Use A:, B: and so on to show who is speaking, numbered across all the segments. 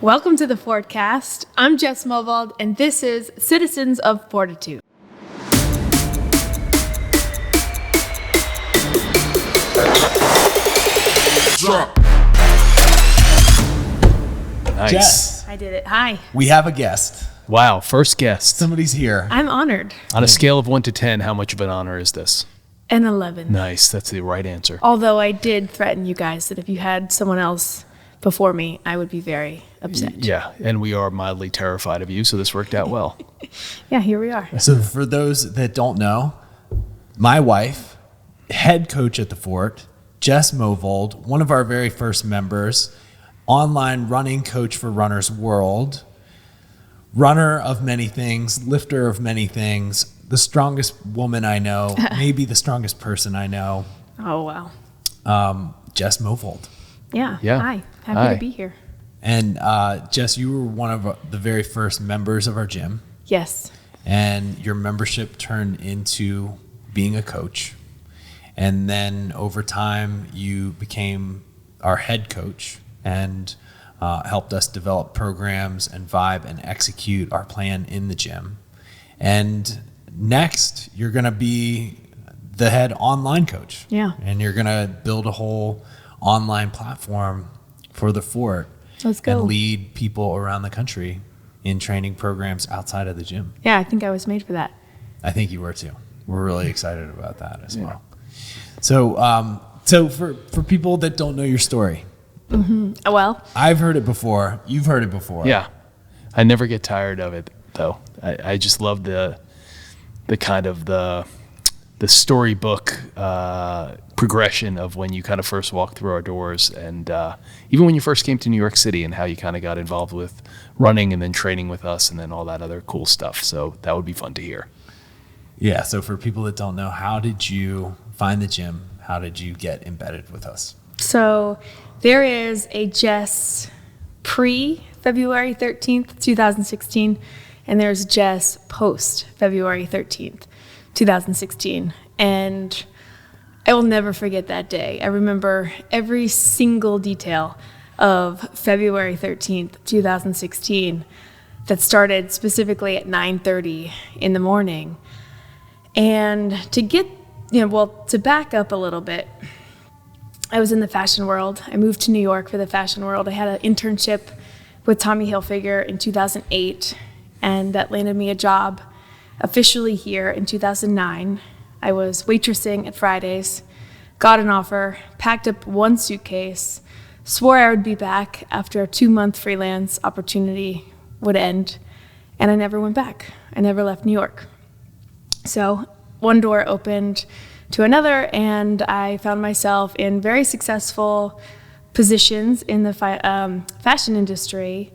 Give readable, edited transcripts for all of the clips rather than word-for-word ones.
A: Welcome to the Fortcast. I'm Jess Movold, and this is Citizens of Fortitude.
B: Drop.
C: Nice.
D: Jess,
A: I did it. Hi.
D: we have a guest.
C: Wow, first guest.
D: Somebody's here.
A: I'm honored.
C: On a scale of 1 to 10, how much of an honor is this?
A: An 11.
C: Nice, that's the right answer.
A: Although I did threaten you guys that if you had someone else before me, I would be very upset.
C: Yeah, and we are mildly terrified of you, so this worked out well.
A: Yeah, here we are.
D: So for those that don't know, my wife, head coach at the Fort, Jess Movold, one of our very first members, online running coach for Runner's World, runner of many things, lifter of many things, the strongest woman I know, maybe the strongest person I know,
A: Oh, wow.
D: Jess Movold.
A: Yeah.
C: Yeah.
A: Hi. Happy
C: Hi.
A: to be here.
D: And Jess, you were one of the very first members of our gym,
A: Yes.
D: and your membership turned into being a coach. And then over time, you became our head coach and helped us develop programs and vibe and execute our plan in the gym. And next, you're going to be the head online coach.
A: Yeah.
D: And you're going to build a whole online platform for the Fort.
A: Let's go.
D: And lead people around the country in training programs outside of the gym.
A: Yeah, I think I was made for that.
D: I think you were too. We're really excited about that as well. So for people that don't know your story,
A: Well,
D: I've heard it before. You've heard it before.
C: Yeah, I never get tired of it, though. I just love the kind of the storybook progression of when you kind of first walked through our doors, and even when you first came to New York City and how you kind of got involved with running and then training with us and then all that other cool stuff. So that would be fun to hear.
D: Yeah. So for people that don't know, how did you find the gym? How did you get embedded with us?
A: so there is a Jess pre-February 13th, 2016, and there's Jess post-February 13th, 2016. And I will never forget that day. I remember every single detail of February 13th, 2016 that started specifically at 9:30 in the morning. And to back up a little bit, I was in the fashion world. I moved to New York for the fashion world. I had an internship with Tommy Hilfiger in 2008, and that landed me a job officially here in 2009. I was waitressing at Fridays, got an offer, packed up one suitcase, swore I would be back after a 2-month freelance opportunity would end, and I never went back. I never left New York. So one door opened to another, and I found myself in very successful positions in the fashion industry.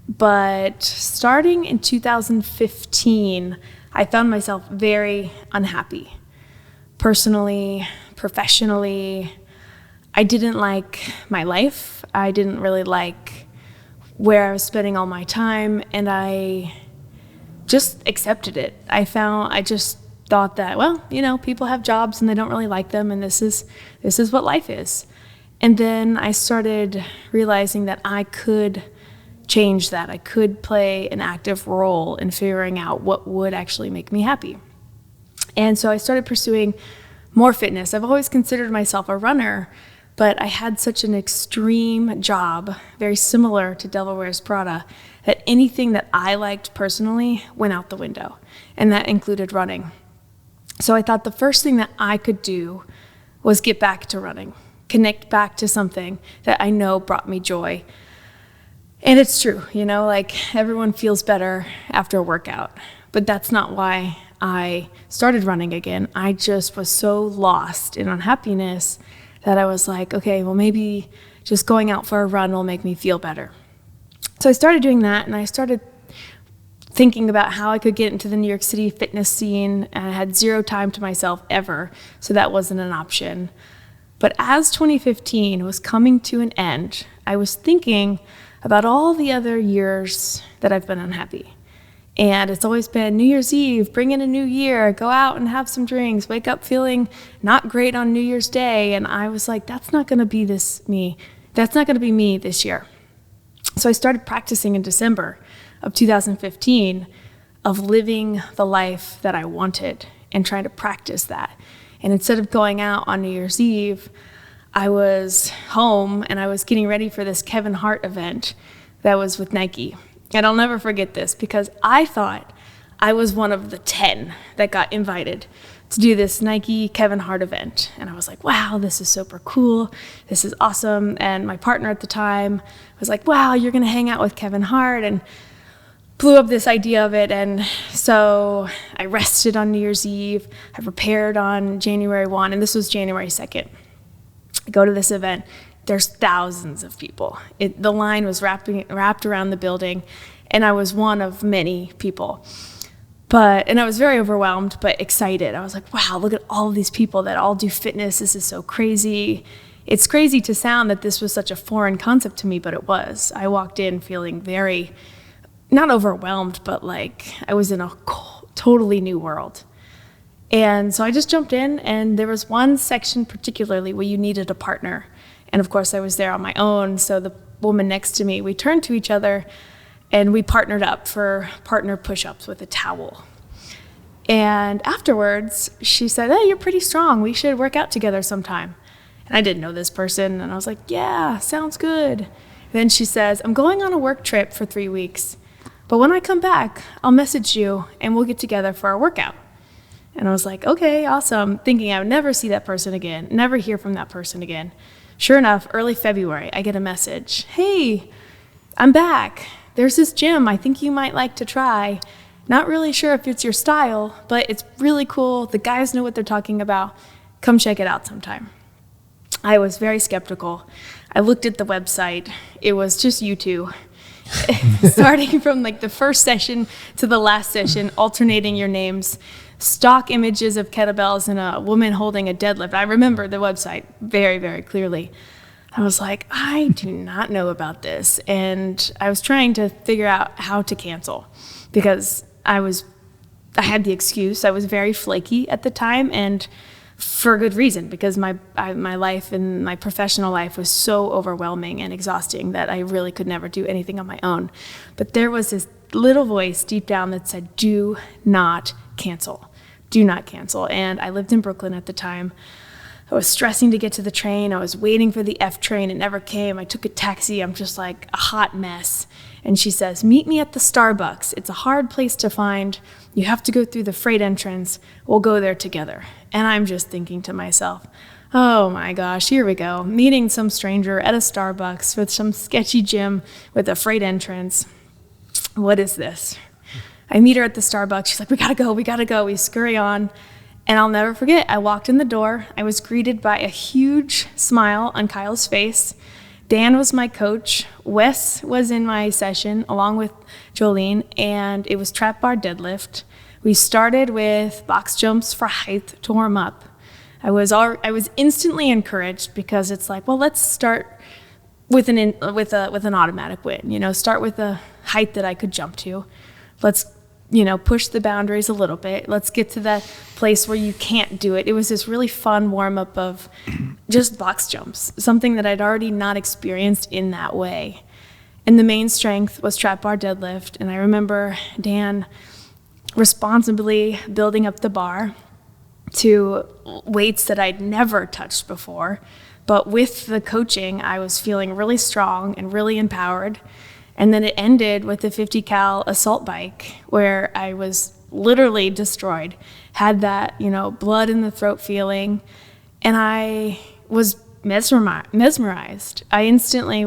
A: But starting in 2015, I found myself very unhappy. Personally, professionally, I didn't like my life. I didn't really like where I was spending all my time, and I just accepted it. I just thought that, well, people have jobs and they don't really like them, and this is what life is. And then I started realizing that I could change that. I could play an active role in figuring out what would actually make me happy. And so I started pursuing more fitness. I've always considered myself a runner, but I had such an extreme job, very similar to Devil Wears Prada, that anything that I liked personally went out the window, and that included running. So I thought the first thing that I could do was get back to running, connect back to something that I know brought me joy. And it's true, everyone feels better after a workout, but that's not why I started running again. I just was so lost in unhappiness that I was like, okay, well, maybe just going out for a run will make me feel better. So I started doing that, and I started thinking about how I could get into the New York City fitness scene, and I had zero time to myself ever, so that wasn't an option. But as 2015 was coming to an end, I was thinking about all the other years that I've been unhappy. And it's always been New Year's Eve, bring in a new year, go out and have some drinks, wake up feeling not great on New Year's Day. And I was like, that's not going to be me this year. So I started practicing in December of 2015 of living the life that I wanted and trying to practice that. And instead of going out on New Year's Eve, I was home and I was getting ready for this Kevin Hart event that was with Nike. And I'll never forget this because I thought I was one of the 10 that got invited to do this Nike Kevin Hart event. And I was like, wow, this is super cool. This is awesome. And my partner at the time was like, wow, you're going to hang out with Kevin Hart, and blew up this idea of it. And so I rested on New Year's Eve. I prepared on January 1, and this was January 2nd. I go to this event. There's thousands of people. The line was wrapped around the building, and I was one of many people. And I was very overwhelmed, but excited. I was like, wow, look at all of these people that all do fitness. This is so crazy. It's crazy to sound that this was such a foreign concept to me, but it was. I walked in feeling very, not overwhelmed, but like I was in a totally new world. And so I just jumped in, and there was one section particularly where you needed a partner. And of course I was there on my own. So the woman next to me, we turned to each other and we partnered up for partner push-ups with a towel. And afterwards, she said, hey, you're pretty strong. We should work out together sometime. And I didn't know this person. And I was like, yeah, sounds good. Then she says, I'm going on a work trip for 3 weeks. But when I come back, I'll message you and we'll get together for a workout. And I was like, okay, awesome. Thinking I would never see that person again, never hear from that person again. Sure enough, early February, I get a message. Hey, I'm back. There's this gym I think you might like to try. Not really sure if it's your style, but it's really cool. The guys know what they're talking about. Come check it out sometime. I was very skeptical. I looked at the website. It was just you two. Starting from like the first session to the last session, alternating your names, stock images of kettlebells and a woman holding a deadlift. I remember the website very, very clearly. I was like, I do not know about this. And I was trying to figure out how to cancel because I had the excuse. I was very flaky at the time, and for good reason, because my life and my professional life was so overwhelming and exhausting that I really could never do anything on my own. But there was this little voice deep down that said, do not cancel. Do not cancel. And I lived in Brooklyn at the time. I was stressing to get to the train. I was waiting for the F train. It never came. I took a taxi. I'm just like a hot mess. And she says, meet me at the Starbucks. It's a hard place to find. You have to go through the freight entrance. We'll go there together. And I'm just thinking to myself, oh my gosh, here we go. Meeting some stranger at a Starbucks with some sketchy gym with a freight entrance. What is this? I meet her at the Starbucks. She's like, we gotta go. We scurry on. And I'll never forget, I walked in the door. I was greeted by a huge smile on Kyle's face. Dan was my coach. Wes was in my session along with Jolene, and it was trap bar deadlift. We started with box jumps for height to warm up. I was instantly encouraged because it's like, well, let's start with an automatic win. Start with a height that I could jump to. Let's push the boundaries a little bit. Let's get to that place where you can't do it. It was this really fun warm-up of just box jumps, something that I'd already not experienced in that way. And the main strength was trap bar deadlift. And I remember Dan responsibly building up the bar to weights that I'd never touched before. But with the coaching, I was feeling really strong and really empowered. And then it ended with a 50 cal assault bike where I was literally destroyed, had that, blood in the throat feeling. And I was mesmerized. It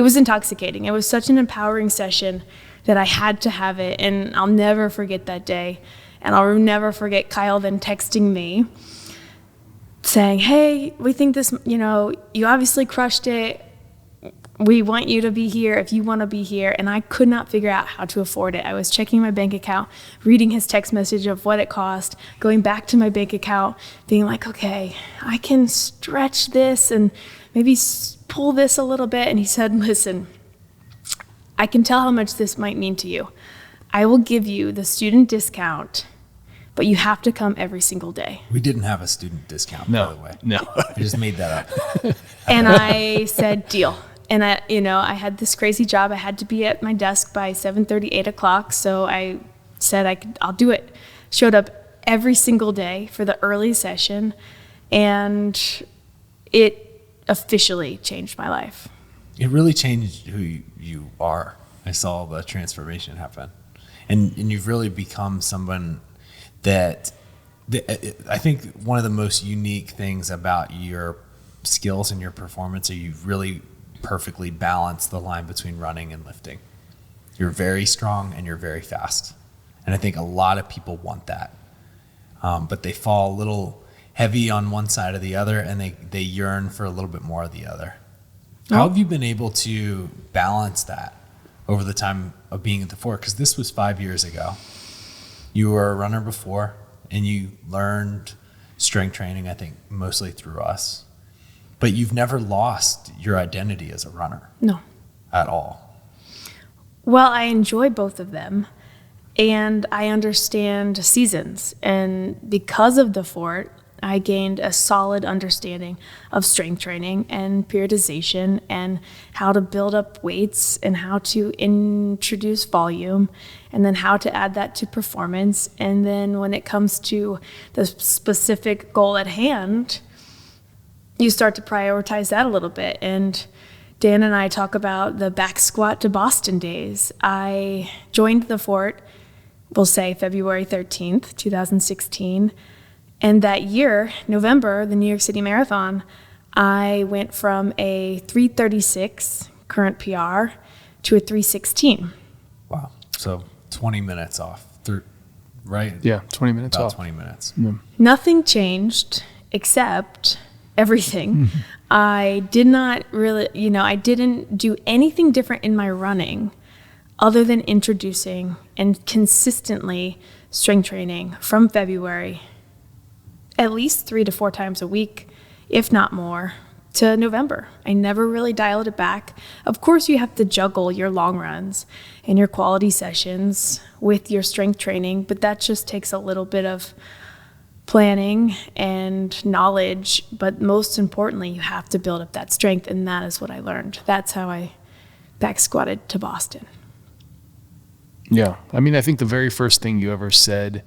A: was intoxicating. It was such an empowering session that I had to have it. And I'll never forget that day. And I'll never forget Kyle then texting me saying, hey, we think this, you obviously crushed it. We want you to be here if you want to be here. And I could not figure out how to afford it. I was checking my bank account, reading his text message of what it cost, going back to my bank account, being like, okay, I can stretch this and maybe pull this a little bit. And he said, listen, I can tell how much this might mean to you. I will give you the student discount, but you have to come every single day.
D: We didn't have a student discount, by the way.
C: No.
D: I just made that up.
A: And I said, deal. And I had this crazy job. I had to be at my desk by 7:30, 8 o'clock. So I said I'll do it. Showed up every single day for the early session, and it officially changed my life.
D: It really changed who you are. I saw the transformation happen. And you've really become someone that I think one of the most unique things about your skills and your performance are you've really perfectly balanced the line between running and lifting. You're very strong and you're very fast. And I think a lot of people want that. But they fall a little heavy on one side or the other, and they yearn for a little bit more of the other. How have you been able to balance that over the time of being at the Fort? Because this was 5 years ago. You were a runner before, and you learned strength training, I think, mostly through us. But you've never lost your identity as a runner.
A: No.
D: At all.
A: Well, I enjoy both of them, and I understand seasons. And because of the Fort, I gained a solid understanding of strength training and periodization and how to build up weights and how to introduce volume and then how to add that to performance. And then when it comes to the specific goal at hand, you start to prioritize that a little bit. And Dan and I talk about the back squat to Boston days. I joined the Fort, we'll say February 13th, 2016. And that year, November, the New York City Marathon, I went from a 3:36 current PR to a 3:16.
D: Wow. So 20 minutes off, right?
C: Yeah, 20 minutes
D: About
C: off.
D: 20 minutes.
C: Yeah.
A: Nothing changed except everything. I did not really, I didn't do anything different in my running other than introducing and consistently strength training from February at least 3 to 4 times a week, if not more, to November. I never really dialed it back. Of course, you have to juggle your long runs and your quality sessions with your strength training, but that just takes a little bit of planning and knowledge. But most importantly, you have to build up that strength, and that is what I learned. That's how I back squatted to Boston.
C: Yeah. I mean, I think the very first thing you ever said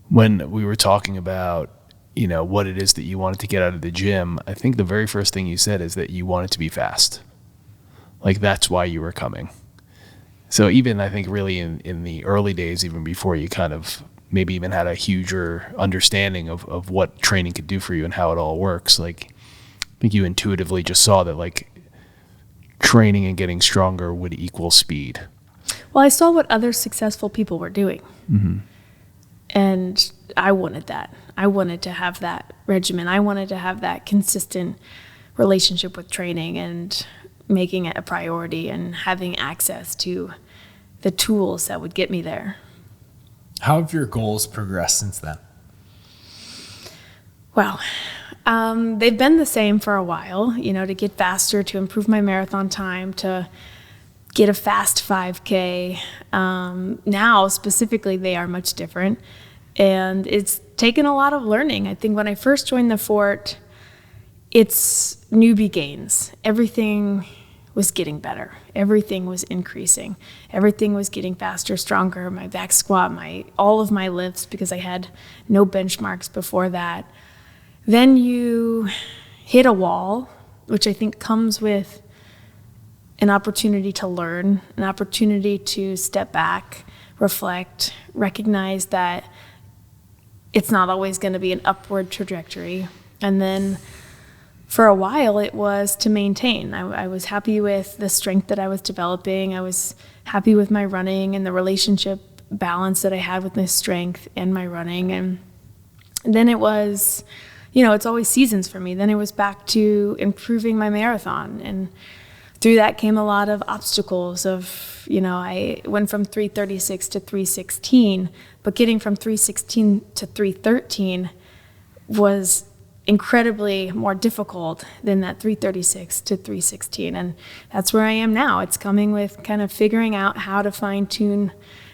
C: when we were talking about, what it is that you wanted to get out of the gym, I think the very first thing you said is that you wanted to be fast. Like, that's why you were coming. So even, I think, really in the early days, even before you kind of maybe even had a huger understanding of what training could do for you and how it all works, like, I think you intuitively just saw that, like, training and getting stronger would equal speed.
A: Well, I saw what other successful people were doing.
C: Mm-hmm.
A: And I wanted that. I wanted to have that regimen. I wanted to have that consistent relationship with training and making it a priority and having access to the tools that would get me there.
D: How have your goals progressed since then?
A: Well, they've been the same for a while, to get faster, to improve my marathon time, to get a fast 5K. Now, specifically, they are much different. And it's taken a lot of learning. I think when I first joined the Fort, it's newbie gains. Everything was getting better. Everything was increasing. Everything was getting faster, stronger. My back squat, all of my lifts, because I had no benchmarks before that. Then you hit a wall, which I think comes with an opportunity to learn, an opportunity to step back, reflect, recognize that it's not always going to be an upward trajectory. And then for a while, it was to maintain. I was happy with the strength that I was developing. I was happy with my running and the relationship balance that I had with my strength and my running. And then it was, it's always seasons for me. Then it was back to improving my marathon. And through that came a lot of obstacles of, I went from 3:36 to 3:16, but getting from 3:16 to 3:13 was incredibly more difficult than that 3:36 to 3:16. And that's where I am now. It's coming with kind of figuring out how to fine tune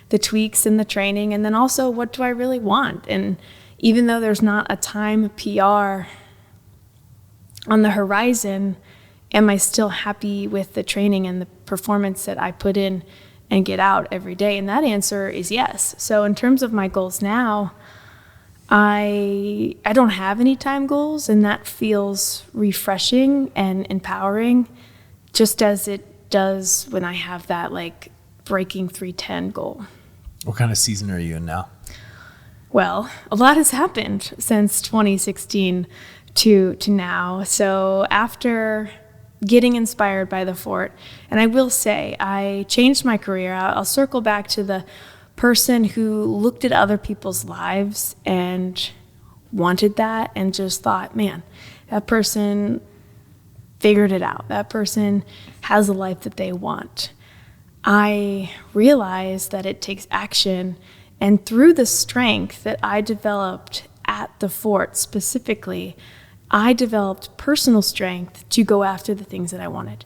A: the tweaks in the training, and then also what do I really want? And even though there's not a time PR on the horizon, am I still happy with the training and the performance that I put in and get out every day? And that answer is yes. So in terms of my goals now, I don't have any time goals, and that feels refreshing and empowering, just as it does when I have that like breaking 310 goal.
D: What kind of season are you in now?
A: Well, a lot has happened since 2016 to now. So after getting inspired by the Fort, and I will say I changed my career. I'll circle back to the person who looked at other people's lives and wanted that and just thought, man, that person figured it out. That person has a life that they want. I realized that it takes action, and through the strength that I developed at the Fort specifically, I developed personal strength to go after the things that I wanted.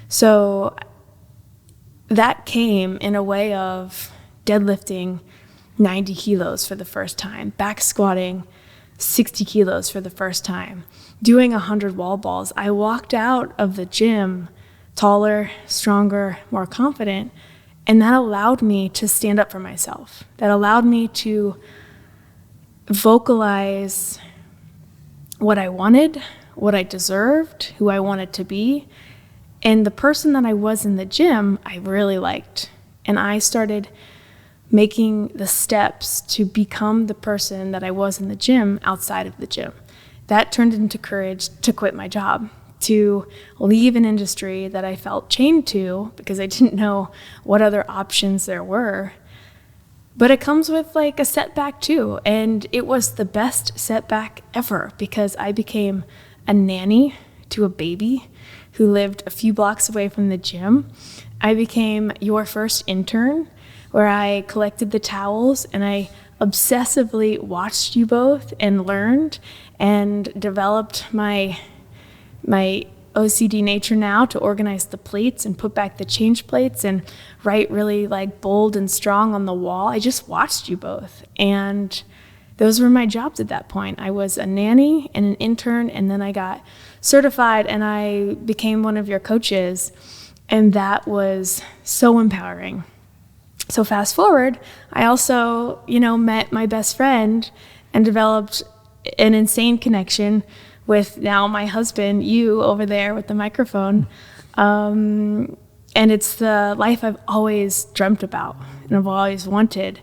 A: So that came in a way of deadlifting 90 kilos for the first time, back squatting 60 kilos for the first time, doing 100 wall balls. I walked out of the gym taller, stronger, more confident, and that allowed me to stand up for myself. That allowed me to vocalize what I wanted, what I deserved, who I wanted to be. And the person that I was in the gym, I really liked. And I started making the steps to become the person that I was in the gym outside of the gym. That turned into courage to quit my job, to leave an industry that I felt chained to because I didn't know what other options there were. But it comes with like a setback too. And it was the best setback ever because I became a nanny to a baby who lived a few blocks away from the gym. I became your first intern, where I collected the towels and I obsessively watched you both and learned and developed my OCD nature now to organize the plates and put back the change plates and write really like bold and strong on the wall. I just watched you both, and those were my jobs at that point. I was a nanny and an intern, and then I got certified and I became one of your coaches, and that was so empowering. So fast forward, I also, met my best friend and developed an insane connection with now my husband, you over there with the microphone. And it's the life I've always dreamt about and I've always wanted.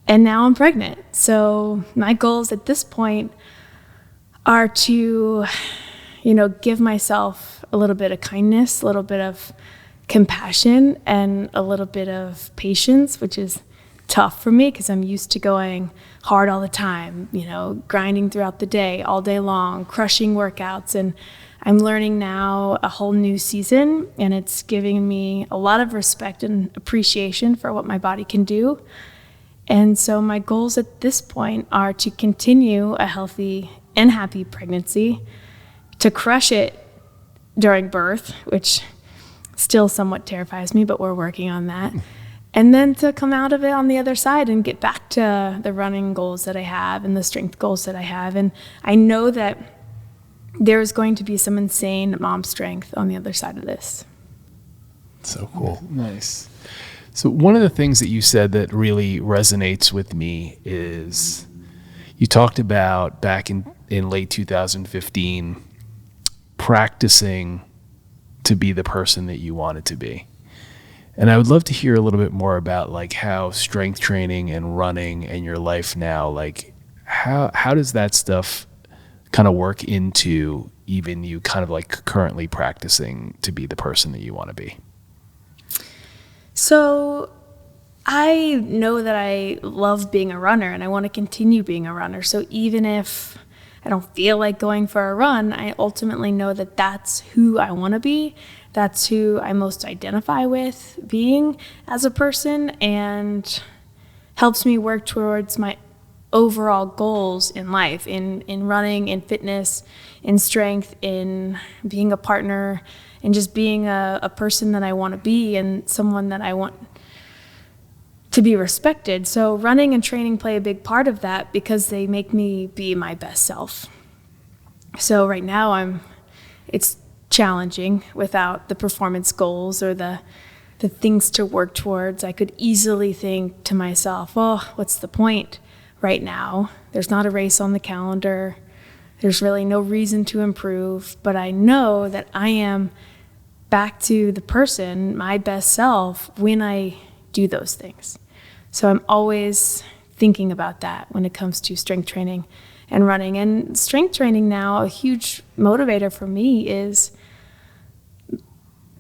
A: And now I'm pregnant. So my goals at this point are to, give myself a little bit of kindness, a little bit of compassion, and a little bit of patience, which is tough for me because I'm used to going hard all the time, grinding throughout the day, all day long, crushing workouts. And I'm learning now a whole new season, and it's giving me a lot of respect and appreciation for what my body can do. And so my goals at this point are to continue a healthy and happy pregnancy, to crush it during birth, which still somewhat terrifies me, but we're working on that. And then to come out of it on the other side and get back to the running goals that I have and the strength goals that I have. And I know that there's going to be some insane mom strength on the other side of this.
D: So cool.
C: Nice. So one of the things that you said that really resonates with me is you talked about back in late 2015 practicing to be the person that you wanted to be. And I would love to hear a little bit more about like how strength training and running and your life now, like how does that stuff kind of work into even you kind of like currently practicing to be the person that you want to be?
A: So I know that I love being a runner and I want to continue being a runner. So even if I don't feel like going for a run, I ultimately know that that's who I want to be. That's who I most identify with being as a person, and helps me work towards my overall goals in life, in running, in fitness, in strength, in being a partner, and just being a person that I want to be and someone that I want to be respected. So running and training play a big part of that because they make me be my best self. So right now it's challenging without the performance goals or the things to work towards. I could easily think to myself, well, what's the point right now? There's not a race on the calendar. There's really no reason to improve, but I know that I am back to the person, my best self, when I do those things. So I'm always thinking about that when it comes to strength training and running. And strength training now, a huge motivator for me is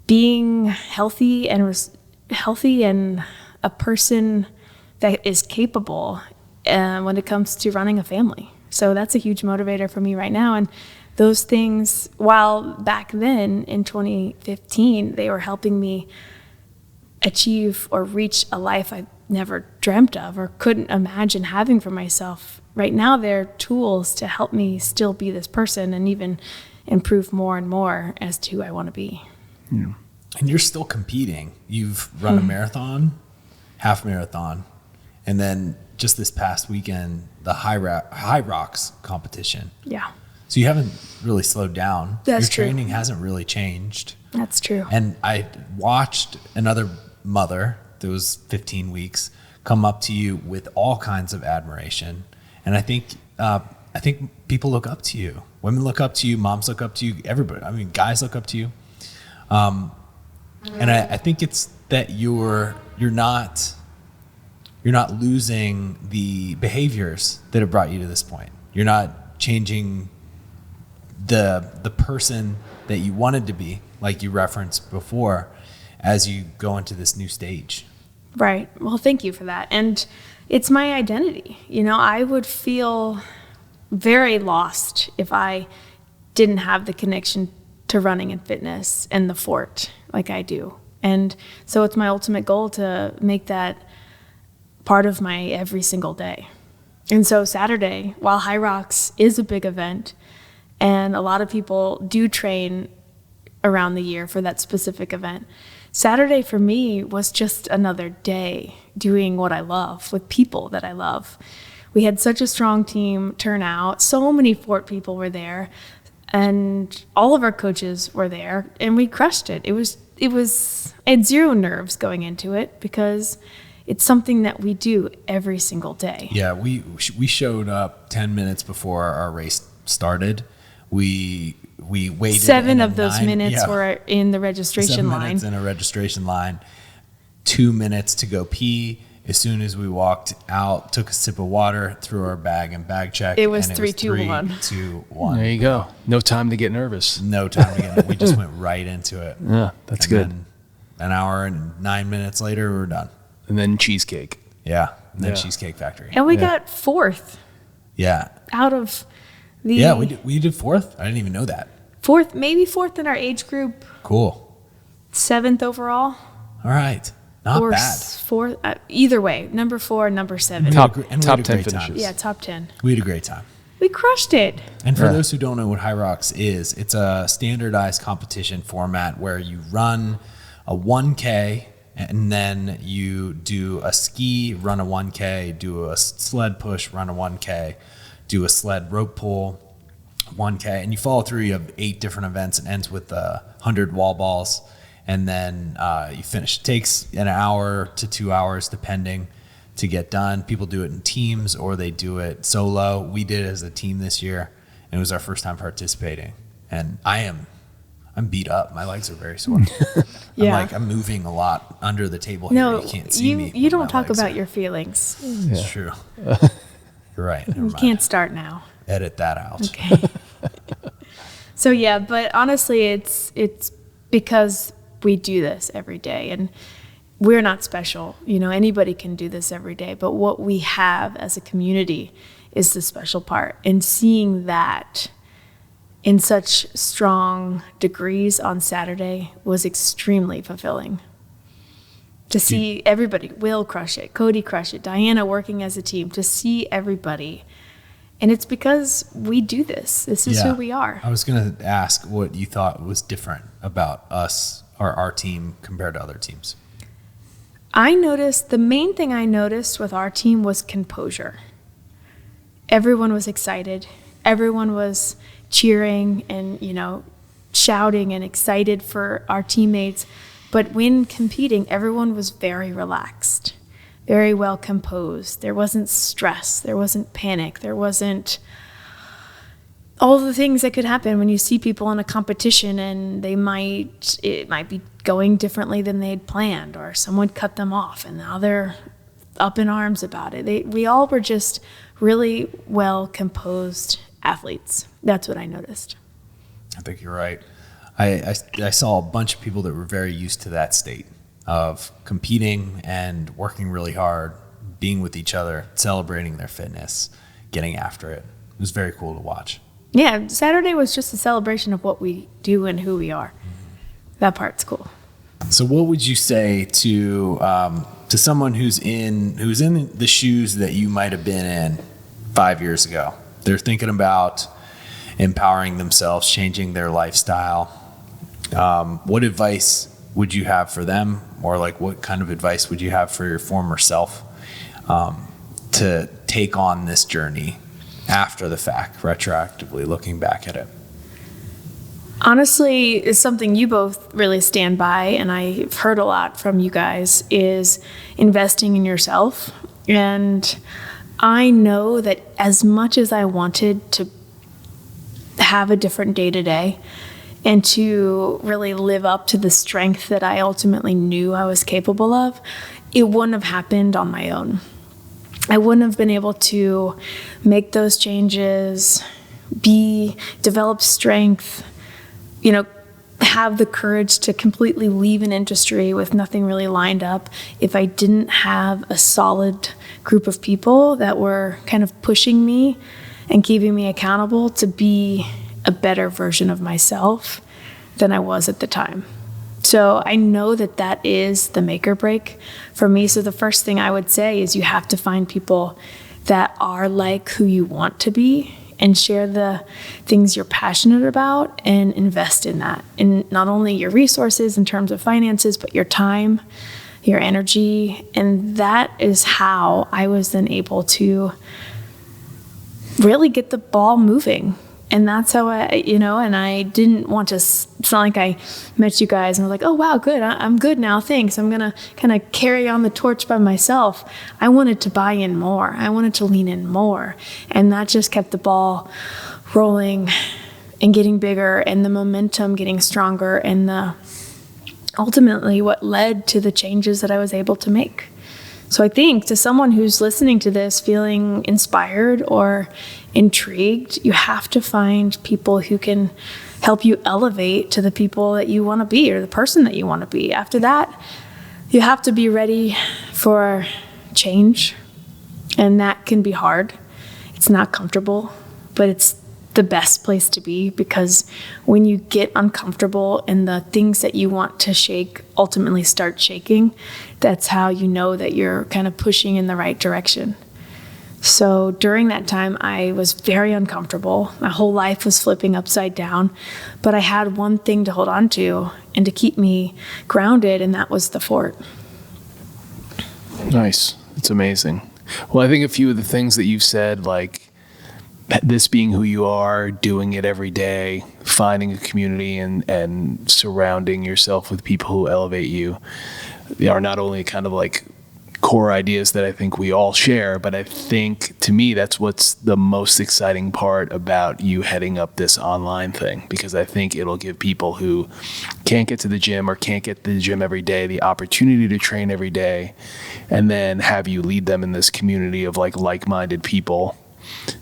A: being healthy and a person that is capable when it comes to running a family. So that's a huge motivator for me right now. And those things, while back then in 2015, they were helping me achieve or reach a life I never dreamt of or couldn't imagine having for myself. Right now, they're tools to help me still be this person and even improve more and more as to who I want to be.
D: Yeah. And you're still competing. You've run a marathon, half marathon, and then just this past weekend, the Hyrox competition.
A: Yeah.
D: So you haven't really slowed down.
A: That's
D: Your
A: true.
D: training hasn't really changed.
A: That's true.
D: And I watched another mother, that was 15 weeks, come up to you with all kinds of admiration. And I think people look up to you. Women look up to you. Moms look up to you. Everybody. I mean, guys look up to you. And I think it's that you're not losing the behaviors that have brought you to this point. You're not changing the person that you wanted to be, like you referenced before, as you go into this new stage.
A: Right. Well, thank you for that. And it's my identity. You know, I would feel very lost if I didn't have the connection to running and fitness and the fort like I do. And so it's my ultimate goal to make that part of my every single day. And so Saturday, while Hyrox is a big event and a lot of people do train around the year for that specific event, Saturday for me was just another day doing what I love with people that I love. We had such a strong team turnout. So many Fort people were there, and all of our coaches were there, and we crushed it. I had zero nerves going into it because it's something that we do every single day.
D: Yeah, we showed up 10 minutes before our race started. We waited.
A: 7 of those minutes were in the registration
D: 7
A: line.
D: minutes in a registration line. 2 minutes to go pee. As soon as we walked out, took a sip of water, threw our bag and bag check.
A: It was
D: and
A: 3, 2, 1.
D: 3, 2, 1.
C: There you go. No time to get nervous.
D: No time to get. We just went right into it.
C: Yeah, that's
D: And
C: good.
D: then an hour and 9 minutes later, we were done.
C: And then cheesecake.
D: Yeah, and then
C: Yeah.
D: Cheesecake Factory.
A: And we got 4th
D: Yeah,
A: out of the
D: yeah, we did 4th. I didn't even know that.
A: 4th, maybe 4th in our age group,
D: Cool.
A: 7th overall.
D: All right, not
A: or
D: bad.
A: 4th, either way, number 4, number 7.
C: Top
D: we had a
C: 10
D: great time.
C: finishes.
A: Yeah, top 10.
D: We had a great time.
A: We crushed it.
D: And for
C: Yeah.
D: those who don't know what Hyrox is, it's a standardized competition format where you run a 1K and then you do a ski, run a 1K, do a sled push, run a 1K, do a sled rope pull, 1K, and you follow through. You have 8 different events and ends with 100 wall balls, and then you finish. It takes an hour to 2 hours depending to get done. People do it in teams or they do it solo. We did it as a team this year, and it was our first time participating. And I'm beat up. My legs are very sore.
A: Yeah.
D: I'm moving a lot under the table here.
A: No,
D: You can't see me.
A: you
D: but
A: don't
D: my
A: talk
D: legs
A: about
D: are-
A: your feelings.
D: It's true. You're right. Never
A: You
D: mind.
A: can't start now.
D: Edit that out.
A: Okay. So yeah, but honestly, it's because we do this every day, and we're not special. You know, anybody can do this every day, but what we have as a community is the special part. And seeing that in such strong degrees on Saturday was extremely fulfilling. To see everybody, Will crush it, Cody crush it, Diana working as a team, to see everybody. And it's because we do this. This is who we are.
D: I was going to ask what you thought was different about us or our team compared to other teams.
A: I noticed, the main thing I noticed with our team was composure. Everyone was excited. Everyone was cheering and, shouting and excited for our teammates. But when competing, everyone was very relaxed, very well composed. There wasn't stress. There wasn't panic. There wasn't all the things that could happen when you see people in a competition and it might be going differently than they'd planned, or someone cut them off and now they're up in arms about it. We all were just really well composed athletes. That's what I noticed.
D: I think you're right. I saw a bunch of people that were very used to that state of competing and working really hard, being with each other, celebrating their fitness, getting after it. It was very cool to watch.
A: Yeah, Saturday was just a celebration of what we do and who we are. That part's cool.
D: So what would you say to someone who's in the shoes that you might have been in 5 years ago? They're thinking about empowering themselves, changing their lifestyle. What advice would you have for them? Or like what kind of advice would you have for your former self to take on this journey after the fact, retroactively looking back at it?
A: Honestly, it's something you both really stand by, and I've heard a lot from you guys, is investing in yourself. And I know that as much as I wanted to have a different day to day and to really live up to the strength that I ultimately knew I was capable of, it wouldn't have happened on my own. I wouldn't have been able to make those changes, develop strength, have the courage to completely leave an industry with nothing really lined up if I didn't have a solid group of people that were kind of pushing me and keeping me accountable to be a better version of myself than I was at the time. So I know that is the make or break for me. So the first thing I would say is you have to find people that are like who you want to be and share the things you're passionate about and invest in that. In not only your resources in terms of finances, but your time, your energy. And that is how I was then able to really get the ball moving. And that's how and I didn't want to sound like I met you guys and was like, oh, wow, good. I'm good now. Thanks. I'm going to kind of carry on the torch by myself. I wanted to buy in more. I wanted to lean in more. And that just kept the ball rolling and getting bigger and the momentum getting stronger and ultimately what led to the changes that I was able to make. So I think to someone who's listening to this feeling inspired or intrigued, you have to find people who can help you elevate to the people that you want to be or the person that you want to be. After that, you have to be ready for change, and that can be hard. It's not comfortable, but it's the best place to be, because when you get uncomfortable and the things that you want to shake ultimately start shaking, that's how you know that you're kind of pushing in the right direction. So during that time, I was very uncomfortable. My whole life was flipping upside down, but I had one thing to hold on to and to keep me grounded, and that was the fort.
C: Nice. It's amazing. Well, I think a few of the things that you've said, like this being who you are, doing it every day, finding a community and surrounding yourself with people who elevate you, they are not only kind of like core ideas that I think we all share, but I think to me that's what's the most exciting part about you heading up this online thing, because I think it'll give people who can't get to the gym or can't get to the gym every day the opportunity to train every day, and then have you lead them in this community of like-minded people.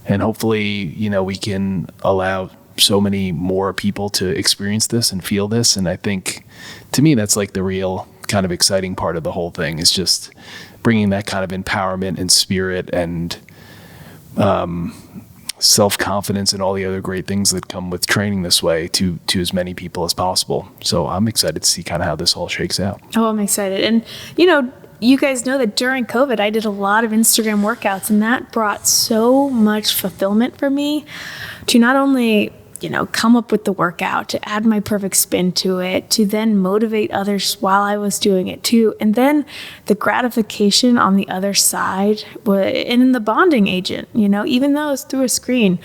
C: And hopefully, we can allow so many more people to experience this and feel this. And I think, to me, that's like the real kind of exciting part of the whole thing, is just bringing that kind of empowerment and spirit and self-confidence and all the other great things that come with training this way to as many people as possible. So I'm excited to see kind of how this all shakes out.
A: Oh, I'm excited. And, you guys know that during COVID, I did a lot of Instagram workouts, and that brought so much fulfillment for me to not only come up with the workout, to add my perfect spin to it, to then motivate others while I was doing it too. And then the gratification on the other side, and in the bonding agent, even though it's through a screen,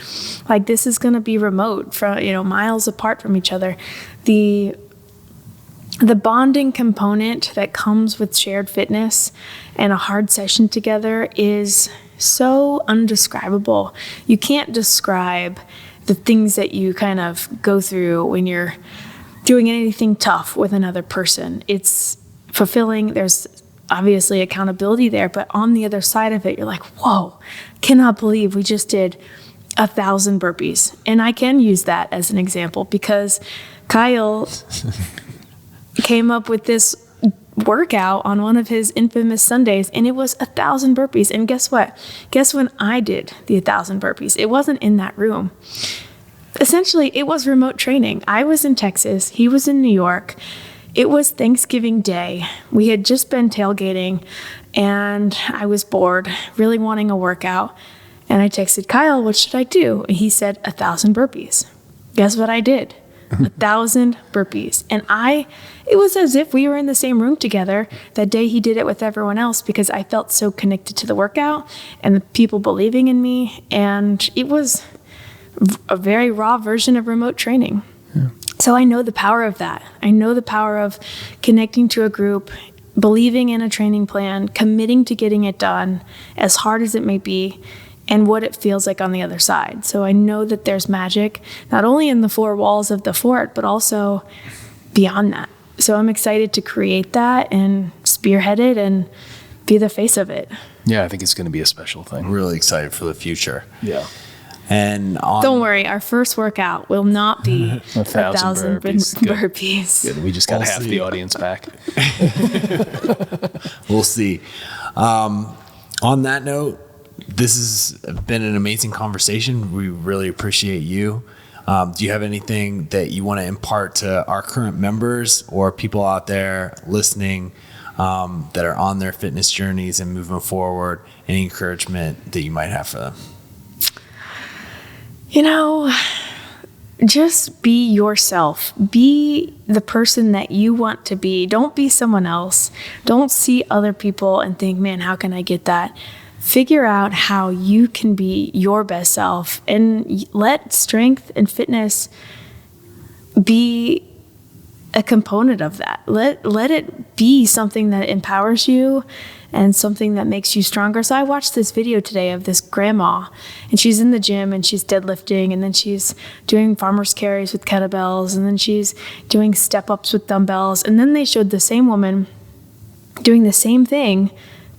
A: like this is going to be remote from, miles apart from each other. The bonding component that comes with shared fitness and a hard session together is so undescribable. You can't describe the things that you kind of go through when you're doing anything tough with another person. It's fulfilling. There's obviously accountability there, but on the other side of it, you're like, whoa, cannot believe we just did 1,000 burpees. And I can use that as an example because Kyle came up with this workout on one of his infamous Sundays, and it was 1,000 burpees. And guess what? Guess when I did the 1,000 burpees? It wasn't in that room. Essentially, it was remote training. I was in Texas. He was in New York. It was Thanksgiving Day. We had just been tailgating, and I was bored, really wanting a workout. And I texted Kyle, what should I do? And he said 1,000 burpees. Guess what I did? 1,000 burpees. And it was as if we were in the same room together that day he did it with everyone else, because I felt so connected to the workout and the people believing in me. And it was a very raw version of remote training. Yeah. So I know the power of that. I know the power of connecting to a group, believing in a training plan, committing to getting it done as hard as it may be, and what it feels like on the other side. So I know that there's magic, not only in the four walls of the fort, but also beyond that. So I'm excited to create that and spearhead it and be the face of it.
C: Yeah, I think it's going to be a special thing.
D: I'm really excited for the future.
C: Yeah.
D: And
A: don't worry, our first workout will not be 1,000 burpees.
C: Good. We just got half the audience back.
D: We'll see. On that note, this has been an amazing conversation. We really appreciate you. Do you have anything that you want to impart to our current members or people out there listening that are on their fitness journeys and moving forward? Any encouragement that you might have for them?
A: Just be yourself. Be the person that you want to be. Don't be someone else. Don't see other people and think, man, how can I get that? Figure out how you can be your best self, and let strength and fitness be a component of that. Let it be something that empowers you and something that makes you stronger. So I watched this video today of this grandma, and she's in the gym and she's deadlifting, and then she's doing farmer's carries with kettlebells, and then she's doing step-ups with dumbbells. And then they showed the same woman doing the same thing,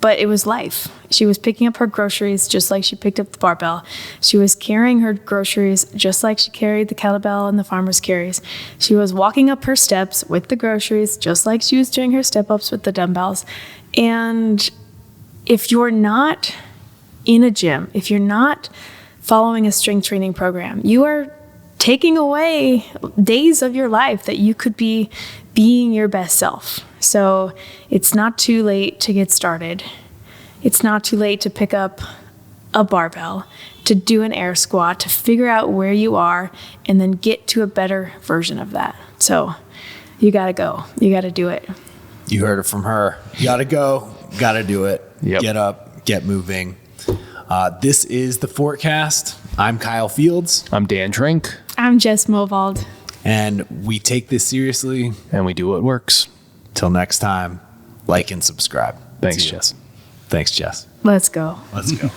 A: but it was life. She was picking up her groceries just like she picked up the barbell. She was carrying her groceries just like she carried the kettlebell and the farmer's carries. She was walking up her steps with the groceries just like she was doing her step-ups with the dumbbells. And if you're not in a gym, if you're not following a strength training program, you are taking away days of your life that you could be being your best self. So it's not too late to get started. It's not too late to pick up a barbell, to do an air squat, to figure out where you are, and then get to a better version of that. So you got to go. You got to do it.
D: You heard it from her. You got to go. Got to do it.
C: Yep.
D: Get up. Get moving. This is the Fortcast. I'm Kyle Fields.
C: I'm Dan Trink.
A: I'm Jess Movold.
D: And we take this seriously.
C: And we do what works.
D: Till next time, like and subscribe.
C: Thanks, Jess.
D: Thanks, Jess.
A: Let's go.
D: Let's go.